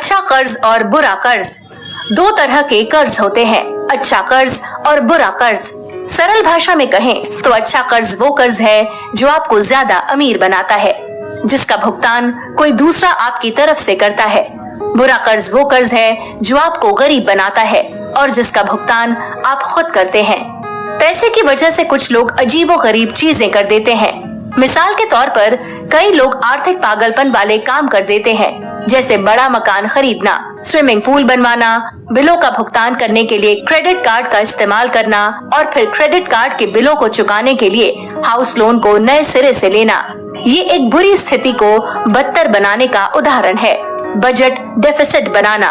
अच्छा कर्ज और बुरा कर्ज। दो तरह के कर्ज होते हैं, अच्छा कर्ज और बुरा कर्ज। सरल भाषा में कहें तो अच्छा कर्ज वो कर्ज है जो आपको ज्यादा अमीर बनाता है, जिसका भुगतान कोई दूसरा आपकी तरफ से करता है। बुरा कर्ज वो कर्ज है जो आपको गरीब बनाता है और जिसका भुगतान आप खुद करते हैं। पैसे की वजह से कुछ लोग अजीबोगरीब चीजें कर देते हैं। मिसाल के तौर पर कई लोग आर्थिक पागलपन वाले काम कर देते हैं, जैसे बड़ा मकान खरीदना, स्विमिंग पूल बनवाना, बिलों का भुगतान करने के लिए क्रेडिट कार्ड का इस्तेमाल करना और फिर क्रेडिट कार्ड के बिलों को चुकाने के लिए हाउस लोन को नए सिरे से लेना। ये एक बुरी स्थिति को बदतर बनाने का उदाहरण है। बजट डेफिसिट बनाना।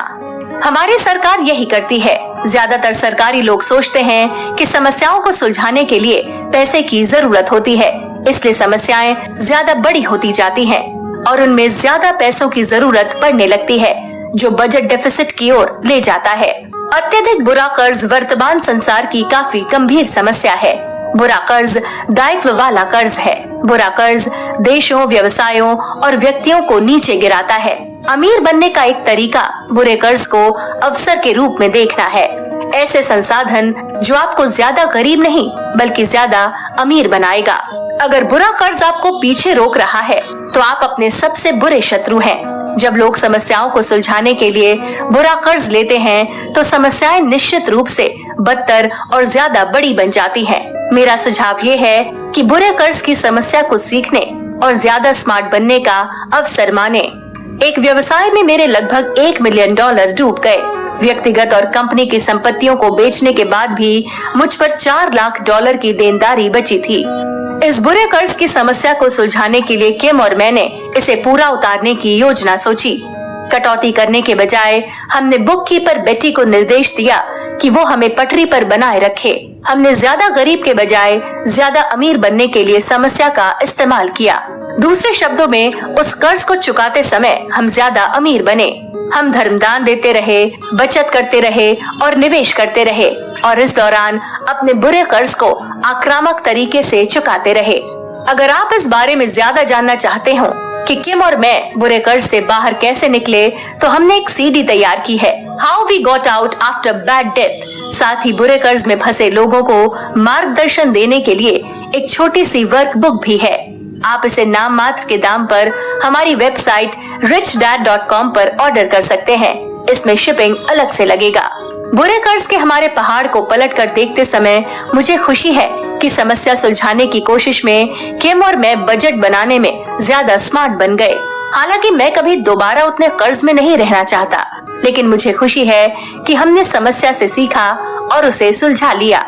हमारी सरकार यही करती है। ज्यादातर सरकारी लोग सोचते हैं कि समस्याओं को सुलझाने के लिए पैसे की जरूरत होती है, इसलिए समस्याएं ज्यादा बड़ी होती जाती हैं और उनमें ज्यादा पैसों की जरूरत पड़ने लगती है, जो बजट डेफिसिट की ओर ले जाता है। अत्यधिक बुरा कर्ज वर्तमान संसार की काफी गंभीर समस्या है। बुरा कर्ज दायित्व वाला कर्ज है। बुरा कर्ज देशों, व्यवसायों और व्यक्तियों को नीचे गिराता है। अमीर बनने का एक तरीका बुरे कर्ज को अवसर के रूप में देखना है। ऐसे संसाधन जो आपको ज्यादा गरीब नहीं बल्कि ज्यादा अमीर बनाएगा। अगर बुरा कर्ज आपको पीछे रोक रहा है तो आप अपने सबसे बुरे शत्रु हैं। जब लोग समस्याओं को सुलझाने के लिए बुरा कर्ज लेते हैं तो समस्याएं निश्चित रूप से बदतर और ज्यादा बड़ी बन जाती हैं। मेरा सुझाव ये है कि बुरे कर्ज की समस्या को सीखने और ज्यादा स्मार्ट बनने का अवसर माने। एक व्यवसाय में मेरे लगभग $1 मिलियन डूब गए। व्यक्तिगत और कंपनी की संपत्तियों को बेचने के बाद भी मुझ पर $4 लाख की देनदारी बची थी। इस बुरे कर्ज की समस्या को सुलझाने के लिए किम और मैंने इसे पूरा उतारने की योजना सोची। कटौती करने के बजाय हमने बुक कीपर बेटी को निर्देश दिया कि वो हमें पटरी पर बनाए रखे। हमने ज्यादा गरीब के बजाय ज्यादा अमीर बनने के लिए समस्या का इस्तेमाल किया। दूसरे शब्दों में, उस कर्ज को चुकाते समय हम ज्यादा अमीर बने। हम धर्मदान देते रहे, बचत करते रहे और निवेश करते रहे और इस दौरान अपने बुरे कर्ज को आक्रामक तरीके से चुकाते रहे। अगर आप इस बारे में ज्यादा जानना चाहते हो कि किम और मैं बुरे कर्ज से बाहर कैसे निकले, तो हमने एक सीडी तैयार की है, how we got out after bad death. साथ ही बुरे कर्ज में फंसे लोगों को मार्गदर्शन देने के लिए एक छोटी सी वर्कबुक भी है। आप इसे नाम मात्र के दाम पर हमारी वेबसाइट richdad.com पर ऑर्डर कर सकते हैं। इसमें शिपिंग अलग से लगेगा। बुरे कर्ज के हमारे पहाड़ को पलट कर देखते समय मुझे खुशी है कि समस्या सुलझाने की कोशिश में किम और मैं बजट बनाने में ज्यादा स्मार्ट बन गए। हालांकि मैं कभी दोबारा उतने कर्ज में नहीं रहना चाहता, लेकिन मुझे खुशी है कि हमने समस्या से सीखा और उसे सुलझा लिया।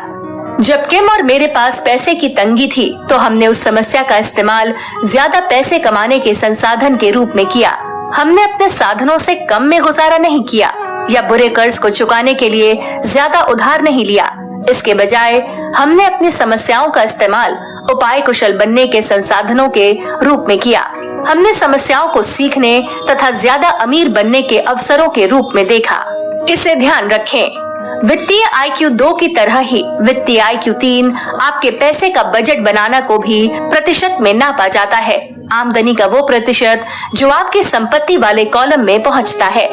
जब किम और मेरे पास पैसे की तंगी थी तो हमने उस समस्या का इस्तेमाल ज्यादा पैसे कमाने के संसाधन के रूप में किया। हमने अपने साधनों से कम में गुजारा नहीं किया या बुरे कर्ज को चुकाने के लिए ज्यादा उधार नहीं लिया। इसके बजाय हमने अपनी समस्याओं का इस्तेमाल उपाय कुशल बनने के संसाधनों के रूप में किया। हमने समस्याओं को सीखने तथा ज्यादा अमीर बनने के अवसरों के रूप में देखा। इसे ध्यान रखें, वित्तीय IQ 2 की तरह ही वित्तीय IQ 3 आपके पैसे का बजट बनाना को भी प्रतिशत में नापा जाता है। आमदनी का वो प्रतिशत जो आपकी संपत्ति वाले कॉलम में पहुंचता है।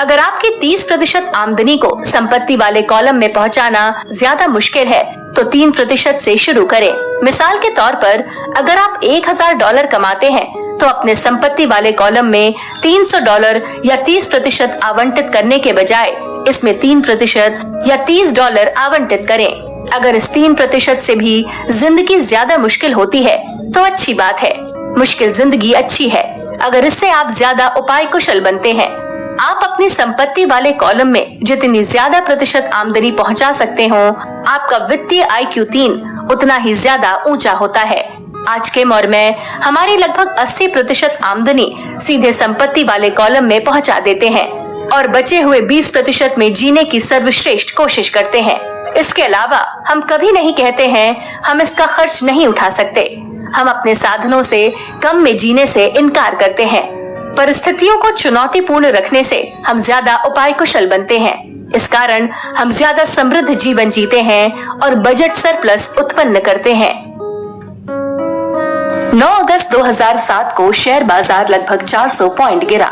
अगर आपकी 30% आमदनी को संपत्ति वाले कॉलम में पहुंचाना ज्यादा मुश्किल है तो 3% से शुरू करें। मिसाल के तौर पर, अगर आप $1000 कमाते हैं तो अपने संपत्ति वाले कॉलम में $300 या 30% आवंटित करने के बजाय इसमें 3% या $30 आवंटित करें। अगर इस 3% से भी जिंदगी ज्यादा मुश्किल होती है तो अच्छी बात है। मुश्किल जिंदगी अच्छी है अगर इससे आप ज्यादा उपाय कुशल बनते हैं। आप अपनी संपत्ति वाले कॉलम में जितनी ज्यादा प्रतिशत आमदनी पहुंचा सकते हो, आपका वित्तीय IQ 3 उतना ही ज्यादा ऊंचा होता है। आज किम और मैं हमारी लगभग 80% आमदनी सीधे संपत्ति वाले कॉलम में पहुंचा देते हैं और बचे हुए 20% में जीने की सर्वश्रेष्ठ कोशिश करते हैं। इसके अलावा हम कभी नहीं कहते हैं हम इसका खर्च नहीं उठा सकते। हम अपने साधनों से कम में जीने से इनकार करते हैं। परिस्थितियों को चुनौतीपूर्ण रखने से हम ज्यादा उपाय कुशल बनते हैं। इस कारण हम ज्यादा समृद्ध जीवन जीते हैं और बजट सरप्लस उत्पन्न करते हैं। 9 अगस्त 2007 को शेयर बाजार लगभग 400 पॉइंट गिरा।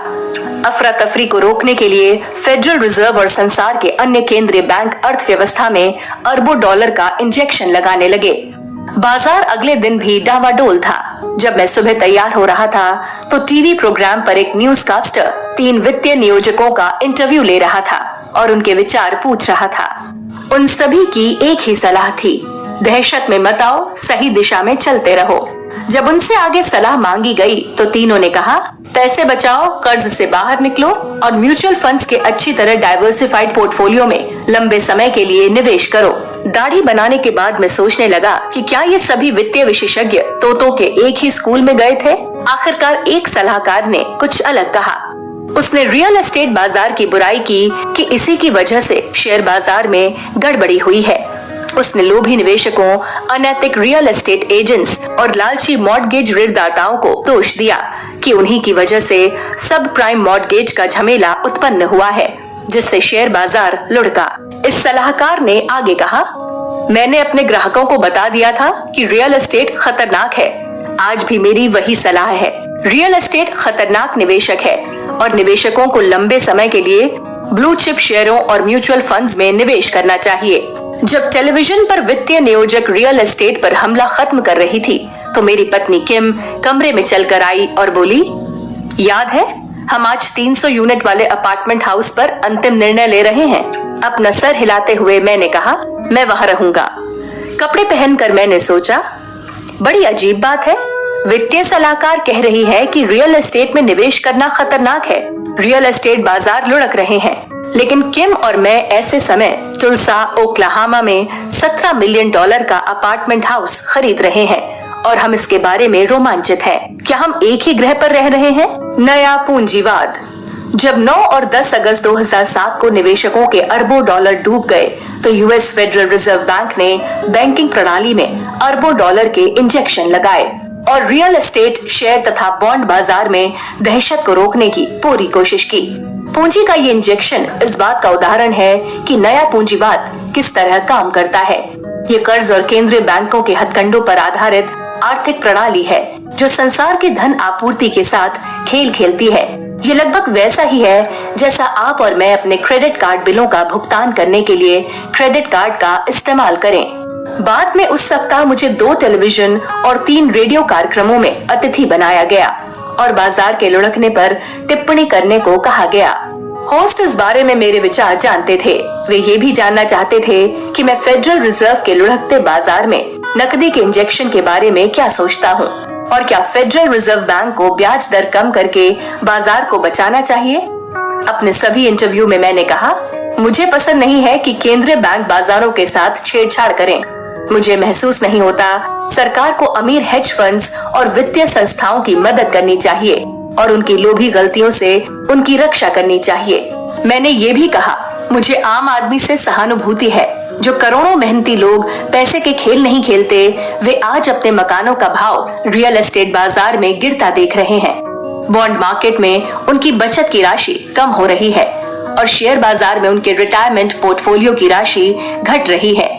अफरा तफरी को रोकने के लिए फेडरल रिजर्व और संसार के अन्य केंद्रीय बैंक अर्थव्यवस्था में अरबों डॉलर का इंजेक्शन लगाने लगे। बाजार अगले दिन भी डावाडोल था। जब मैं सुबह तैयार हो रहा था तो टीवी प्रोग्राम पर एक न्यूज़कास्टर 3 वित्तीय नियोजकों का इंटरव्यू ले रहा था और उनके विचार पूछ रहा था। उन सभी की एक ही सलाह थी, दहशत में मत आओ, सही दिशा में चलते रहो। जब उनसे आगे सलाह मांगी गई तो तीनों ने कहा, पैसे बचाओ, कर्ज से बाहर निकलो और म्यूचुअल फंड्स के अच्छी तरह डाइवर्सिफाइड पोर्टफोलियो में लंबे समय के लिए निवेश करो। दाढ़ी बनाने के बाद मैं सोचने लगा कि क्या ये सभी वित्तीय विशेषज्ञ तोतों के एक ही स्कूल में गए थे। आखिरकार एक सलाहकार ने कुछ अलग कहा। उसने रियल एस्टेट बाजार की बुराई की कि इसी की वजह से शेयर बाजार में गड़बड़ी हुई है। उसने लोभी निवेशकों, अनैतिक रियल एस्टेट एजेंट्स और लालची मॉर्टगेज ऋणदाताओं को दोष दिया कि उन्हीं की वजह से सब प्राइम मॉर्टगेज का झमेला उत्पन्न हुआ है, जिससे शेयर बाजार लुढ़का। इस सलाहकार ने आगे कहा, मैंने अपने ग्राहकों को बता दिया था कि रियल एस्टेट खतरनाक है। आज भी मेरी वही सलाह है। रियल एस्टेट खतरनाक निवेशक है और निवेशकों को लंबे समय के लिए ब्लू चिप शेयरों और म्यूचुअल फंड्स में निवेश करना चाहिए। जब टेलीविजन पर वित्तीय नियोजक रियल एस्टेट पर हमला खत्म कर रही थी तो मेरी पत्नी किम कमरे में चलकर आई और बोली, याद है हम आज 300 यूनिट वाले अपार्टमेंट हाउस पर अंतिम निर्णय ले रहे हैं। अपना सर हिलाते हुए मैंने कहा, मैं वहां रहूंगा। कपड़े पहनकर मैंने सोचा, बड़ी अजीब बात है, वित्तीय सलाहकार कह रही है कि रियल एस्टेट में निवेश करना खतरनाक है, रियल एस्टेट बाजार लुढ़क रहे हैं, लेकिन किम और मैं ऐसे समय टुल्सा, ओक्लाहामा में $17 मिलियन का अपार्टमेंट हाउस खरीद रहे हैं और हम इसके बारे में रोमांचित हैं। क्या हम एक ही ग्रह पर रह रहे हैं? नया पूंजीवाद। जब 9 और 10 अगस्त 2007 को निवेशकों के अरबों डॉलर डूब गए तो यूएस फेडरल रिजर्व बैंक ने बैंकिंग प्रणाली में अरबों डॉलर के इंजेक्शन लगाए और रियल एस्टेट, शेयर तथा बॉन्ड बाजार में दहशत को रोकने की पूरी कोशिश की। पूंजी का ये इंजेक्शन इस बात का उदाहरण है कि नया पूंजीवाद किस तरह काम करता है। ये कर्ज और केंद्रीय बैंकों के हथकंडों पर आधारित आर्थिक प्रणाली है जो संसार की धन आपूर्ति के साथ खेल खेलती है। ये लगभग वैसा ही है जैसा आप और मैं अपने क्रेडिट कार्ड बिलों का भुगतान करने के लिए क्रेडिट कार्ड का इस्तेमाल करें। बाद में उस सप्ताह मुझे 2 टेलीविजन और 3 रेडियो कार्यक्रमों में अतिथि बनाया गया और बाजार के लुढ़कने पर टिप्पणी करने को कहा गया। होस्ट इस बारे में मेरे विचार जानते थे। वे ये भी जानना चाहते थे कि मैं फेडरल रिजर्व के लुढ़कते बाजार में नकदी के इंजेक्शन के बारे में क्या सोचता हूँ और क्या फेडरल रिजर्व बैंक को ब्याज दर कम करके बाजार को बचाना चाहिए। अपने सभी इंटरव्यू में मैंने कहा, मुझे पसंद नहीं है कि केंद्रीय बैंक बाजारों के साथ छेड़छाड़ करें। मुझे महसूस नहीं होता सरकार को अमीर हेज फंड्स और वित्तीय संस्थाओं की मदद करनी चाहिए और उनकी लोभी गलतियों से उनकी रक्षा करनी चाहिए। मैंने ये भी कहा, मुझे आम आदमी से सहानुभूति है। जो करोड़ों मेहनती लोग पैसे के खेल नहीं खेलते, वे आज अपने मकानों का भाव रियल एस्टेट बाजार में गिरता देख रहे हैं। बॉन्ड मार्केट में उनकी बचत की राशि कम हो रही है और शेयर बाजार में उनके रिटायरमेंट पोर्टफोलियो की राशि घट रही है।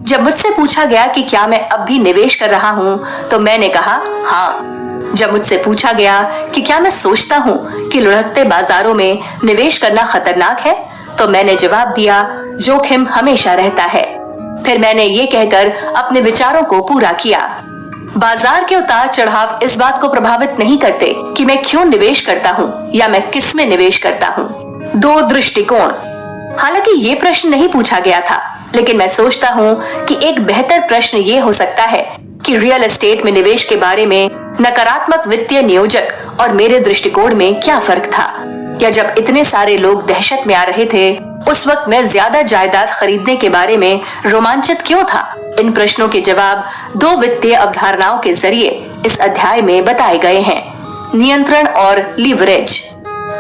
जब मुझसे पूछा गया कि क्या मैं अब भी निवेश कर रहा हूँ तो मैंने कहा, हाँ। जब मुझसे पूछा गया कि क्या मैं सोचता हूँ कि लुढ़कते बाजारों में निवेश करना खतरनाक है तो मैंने जवाब दिया, जोखिम हमेशा रहता है। फिर मैंने ये कहकर अपने विचारों को पूरा किया। बाजार के उतार चढ़ाव इस बात को प्रभावित नहीं करते कि मैं क्यों निवेश करता हूँ या मैं किस में निवेश करता हूँ। 2 दृष्टिकोण। हालांकि ये प्रश्न नहीं पूछा गया था, लेकिन मैं सोचता हूँ कि एक बेहतर प्रश्न ये हो सकता है कि रियल एस्टेट में निवेश के बारे में नकारात्मक वित्तीय नियोजक और मेरे दृष्टिकोण में क्या फर्क था, या जब इतने सारे लोग दहशत में आ रहे थे उस वक्त मैं ज्यादा जायदाद खरीदने के बारे में रोमांचित क्यों था। इन प्रश्नों के जवाब 2 वित्तीय अवधारणाओं के जरिए इस अध्याय में बताए गए हैं। नियंत्रण और लीवरेज।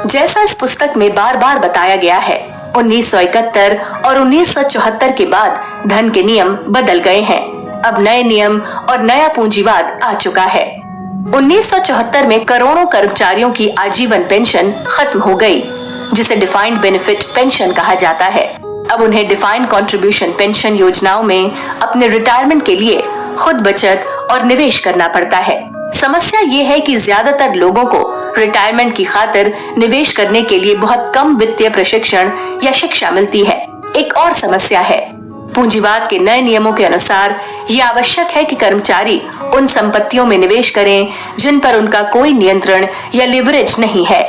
जैसा इस पुस्तक में बार बार बताया गया है, 1971 और 1974 के बाद धन के नियम बदल गए हैं। अब नए नियम और नया पूंजीवाद आ चुका है। 1974 में करोड़ों कर्मचारियों की आजीवन पेंशन खत्म हो गई, जिसे डिफाइंड बेनिफिट पेंशन कहा जाता है। अब उन्हें डिफाइंड कंट्रीब्यूशन पेंशन योजनाओं में अपने रिटायरमेंट के लिए खुद बचत और निवेश करना पड़ता है। समस्या ये है कि ज्यादातर लोगों को रिटायरमेंट की खातिर निवेश करने के लिए बहुत कम वित्तीय प्रशिक्षण या शिक्षा मिलती है। एक और समस्या है, पूंजीवाद के नए नियमों के अनुसार ये आवश्यक है कि कर्मचारी उन संपत्तियों में निवेश करें जिन पर उनका कोई नियंत्रण या लिवरेज नहीं है।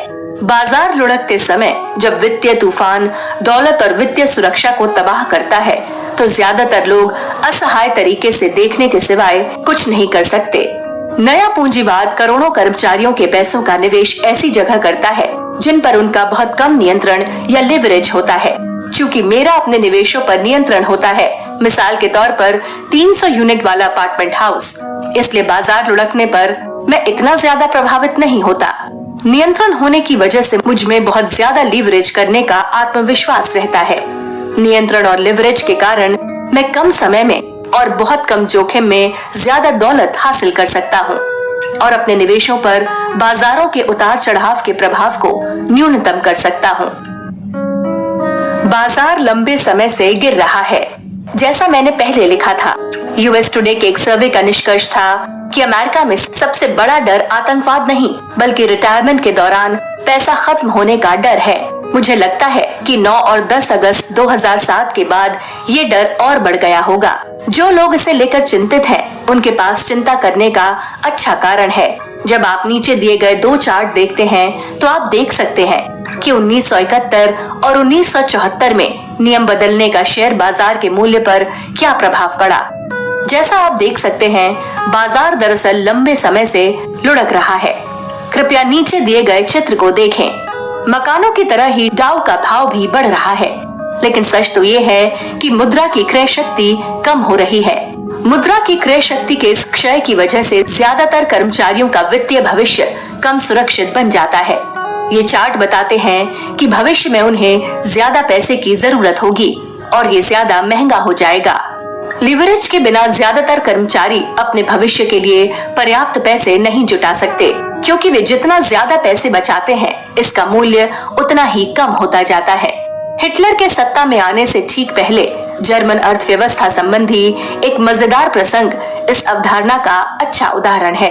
बाजार लुढ़कते समय जब वित्तीय तूफान दौलत और वित्तीय सुरक्षा को तबाह करता है, तो ज्यादातर लोग असहाय तरीके से देखने के सिवाय कुछ नहीं कर सकते। नया पूंजीवाद करोड़ों कर्मचारियों के पैसों का निवेश ऐसी जगह करता है जिन पर उनका बहुत कम नियंत्रण या लिवरेज होता है। चूंकि मेरा अपने निवेशों पर नियंत्रण होता है, मिसाल के तौर पर 300 यूनिट वाला अपार्टमेंट हाउस, इसलिए बाजार लुढ़कने पर मैं इतना ज्यादा प्रभावित नहीं होता। नियंत्रण होने की वजह से मुझ में बहुत ज्यादा लीवरेज करने का आत्मविश्वास रहता है। नियंत्रण और लिवरेज के कारण मैं कम समय में और बहुत कम जोखिम में ज्यादा दौलत हासिल कर सकता हूँ और अपने निवेशों पर बाजारों के उतार चढ़ाव के प्रभाव को न्यूनतम कर सकता हूँ। बाजार लंबे समय से गिर रहा है। जैसा मैंने पहले लिखा था, यूएस टुडे के एक सर्वे का निष्कर्ष था कि अमेरिका में सबसे बड़ा डर आतंकवाद नहीं, बल्कि रिटायरमेंट के दौरान पैसा खत्म होने का डर है। मुझे लगता है कि 9 और 10 अगस्त 2007 के बाद ये डर और बढ़ गया होगा। जो लोग इसे लेकर चिंतित हैं, उनके पास चिंता करने का अच्छा कारण है। जब आप नीचे दिए गए 2 चार्ट देखते हैं, तो आप देख सकते हैं कि 1971 और 1974 में नियम बदलने का शेयर बाजार के मूल्य पर क्या प्रभाव पड़ा। जैसा आप देख सकते हैं, बाजार दरअसल लंबे समय से लुढ़क रहा है। कृपया नीचे दिए गए चित्र को देखें। मकानों की तरह ही डाउ का भाव भी बढ़ रहा है, लेकिन सच तो ये है कि मुद्रा की क्रय शक्ति कम हो रही है। मुद्रा की क्रय शक्ति के इस क्षय की वजह से ज्यादातर कर्मचारियों का वित्तीय भविष्य कम सुरक्षित बन जाता है। ये चार्ट बताते हैं कि भविष्य में उन्हें ज्यादा पैसे की जरूरत होगी और ये ज्यादा महंगा हो जाएगा। लिवरेज के बिना ज्यादातर कर्मचारी अपने भविष्य के लिए पर्याप्त पैसे नहीं जुटा सकते, क्योंकि वे जितना ज्यादा पैसे बचाते हैं, इसका मूल्य उतना ही कम होता जाता है। हिटलर के सत्ता में आने से ठीक पहले जर्मन अर्थव्यवस्था संबंधी एक मजेदार प्रसंग इस अवधारणा का अच्छा उदाहरण है।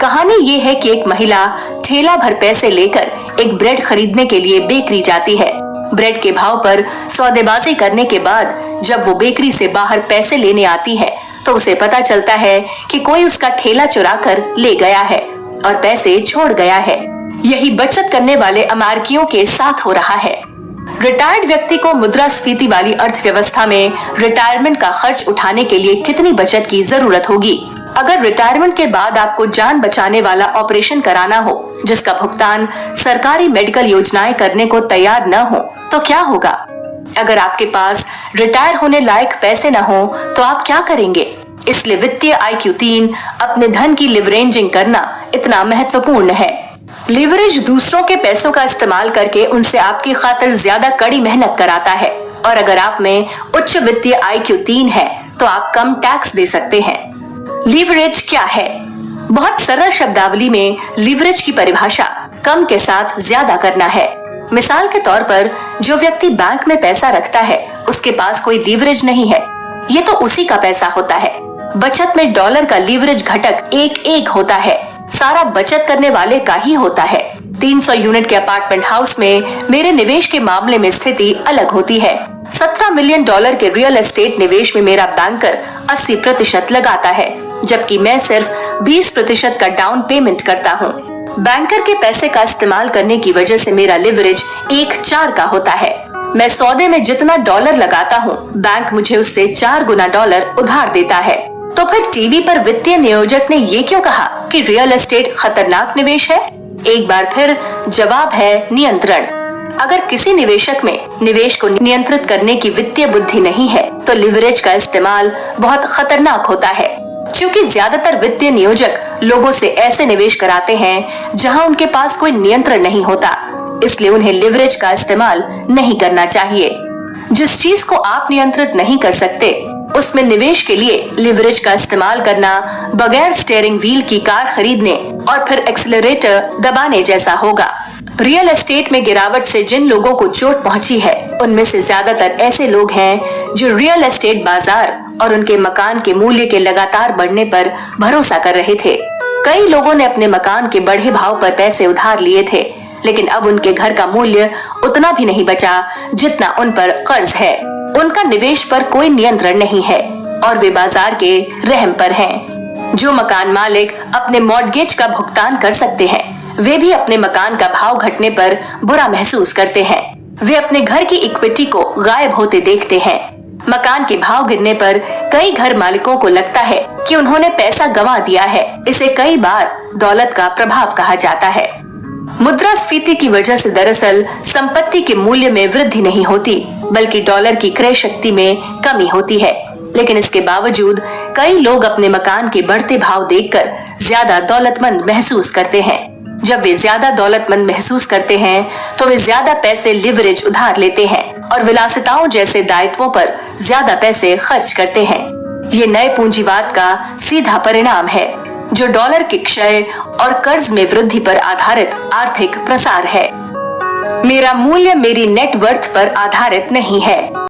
कहानी ये है कि एक महिला ठेला भर पैसे लेकर एक ब्रेड खरीदने के लिए बेकरी जाती है। ब्रेड के भाव पर सौदेबाजी करने के बाद जब वो बेकरी से बाहर पैसे लेने आती है, तो उसे पता चलता है कि कोई उसका ठेला चुरा कर ले गया है और पैसे छोड़ गया है। यही बचत करने वाले अमेरिकियों के साथ हो रहा है। रिटायर्ड व्यक्ति को मुद्रास्फीति वाली अर्थव्यवस्था में रिटायरमेंट का खर्च उठाने के लिए कितनी बचत की जरूरत होगी? अगर रिटायरमेंट के बाद आपको जान बचाने वाला ऑपरेशन कराना हो, जिसका भुगतान सरकारी मेडिकल योजनाएं करने को तैयार न हो, तो क्या होगा? अगर आपके पास रिटायर होने लायक पैसे न हो, तो आप क्या करेंगे? इसलिए वित्तीय IQ 3 अपने धन की लिवरेजिंग करना इतना महत्वपूर्ण है। लिवरेज दूसरों के पैसों का इस्तेमाल करके उनसे आपकी खातिर ज्यादा कड़ी मेहनत कराता है, और अगर आप में उच्च वित्तीय IQ 3 है, तो आप कम टैक्स दे सकते हैं। लीवरेज क्या है? बहुत सरल शब्दावली में लीवरेज की परिभाषा कम के साथ ज्यादा करना है। मिसाल के तौर पर, जो व्यक्ति बैंक में पैसा रखता है, उसके पास कोई लीवरेज नहीं है, ये तो उसी का पैसा होता है। बचत में डॉलर का लीवरेज घटक 1-1 होता है, सारा बचत करने वाले का ही होता है। 300 यूनिट के अपार्टमेंट हाउस में मेरे निवेश के मामले में स्थिति अलग होती है। $17 मिलियन के रियल एस्टेट निवेश में मेरा बैंकर 80% लगाता है, जबकि मैं सिर्फ 20% का डाउन पेमेंट करता हूँ। बैंकर के पैसे का इस्तेमाल करने की वजह से मेरा लिवरेज 1-4 का होता है। मैं सौदे में जितना डॉलर लगाता हूँ, बैंक मुझे उससे 4 गुना डॉलर उधार देता है। तो फिर टीवी पर वित्तीय नियोजक ने ये क्यों कहा कि रियल एस्टेट खतरनाक निवेश है? एक बार फिर जवाब है नियंत्रण। अगर किसी निवेशक में निवेश को नियंत्रित करने की वित्तीय बुद्धि नहीं है, तो लिवरेज का इस्तेमाल बहुत खतरनाक होता है। क्योंकि ज्यादातर वित्तीय नियोजक लोगों से ऐसे निवेश कराते हैं जहां उनके पास कोई नियंत्रण नहीं होता, इसलिए उन्हें लिवरेज का इस्तेमाल नहीं करना चाहिए। जिस चीज को आप नियंत्रित नहीं कर सकते, उसमें निवेश के लिए लिवरेज का इस्तेमाल करना बगैर स्टीयरिंग व्हील की कार खरीदने और फिर एक्सीलरेटर दबाने जैसा होगा। रियल एस्टेट में गिरावट से जिन लोगों को चोट पहुंची है, उनमें से ज्यादातर ऐसे लोग हैं जो रियल एस्टेट बाजार और उनके मकान के मूल्य के लगातार बढ़ने पर भरोसा कर रहे थे। कई लोगों ने अपने मकान के बढ़े भाव पर पैसे उधार लिए थे, लेकिन अब उनके घर का मूल्य उतना भी नहीं बचा जितना उन पर कर्ज है। उनका निवेश पर कोई नियंत्रण नहीं है और वे बाजार के रहम पर हैं। जो मकान मालिक अपने मॉर्गेज का भुगतान कर सकते हैं, वे भी अपने मकान का भाव घटने पर बुरा महसूस करते हैं। वे अपने घर की इक्विटी को गायब होते देखते हैं। मकान के भाव गिरने पर कई घर मालिकों को लगता है कि उन्होंने पैसा गंवा दिया है। इसे कई बार दौलत का प्रभाव कहा जाता है। मुद्रास्फीति की वजह से दरअसल संपत्ति के मूल्य में वृद्धि नहीं होती, बल्कि डॉलर की क्रय शक्ति में कमी होती है। लेकिन इसके बावजूद कई लोग अपने मकान के बढ़ते भाव देखकर ज्यादा दौलतमंद महसूस करते हैं। जब वे ज्यादा दौलतमंद महसूस करते हैं, तो वे ज्यादा पैसे लिवरेज उधार लेते हैं और विलासिताओं जैसे दायित्वों पर ज्यादा पैसे खर्च करते हैं। ये नए पूंजीवाद का सीधा परिणाम है, जो डॉलर के क्षय और कर्ज में वृद्धि पर आधारित आर्थिक प्रसार है। मेरा मूल्य मेरी नेटवर्थ पर आधारित नहीं है,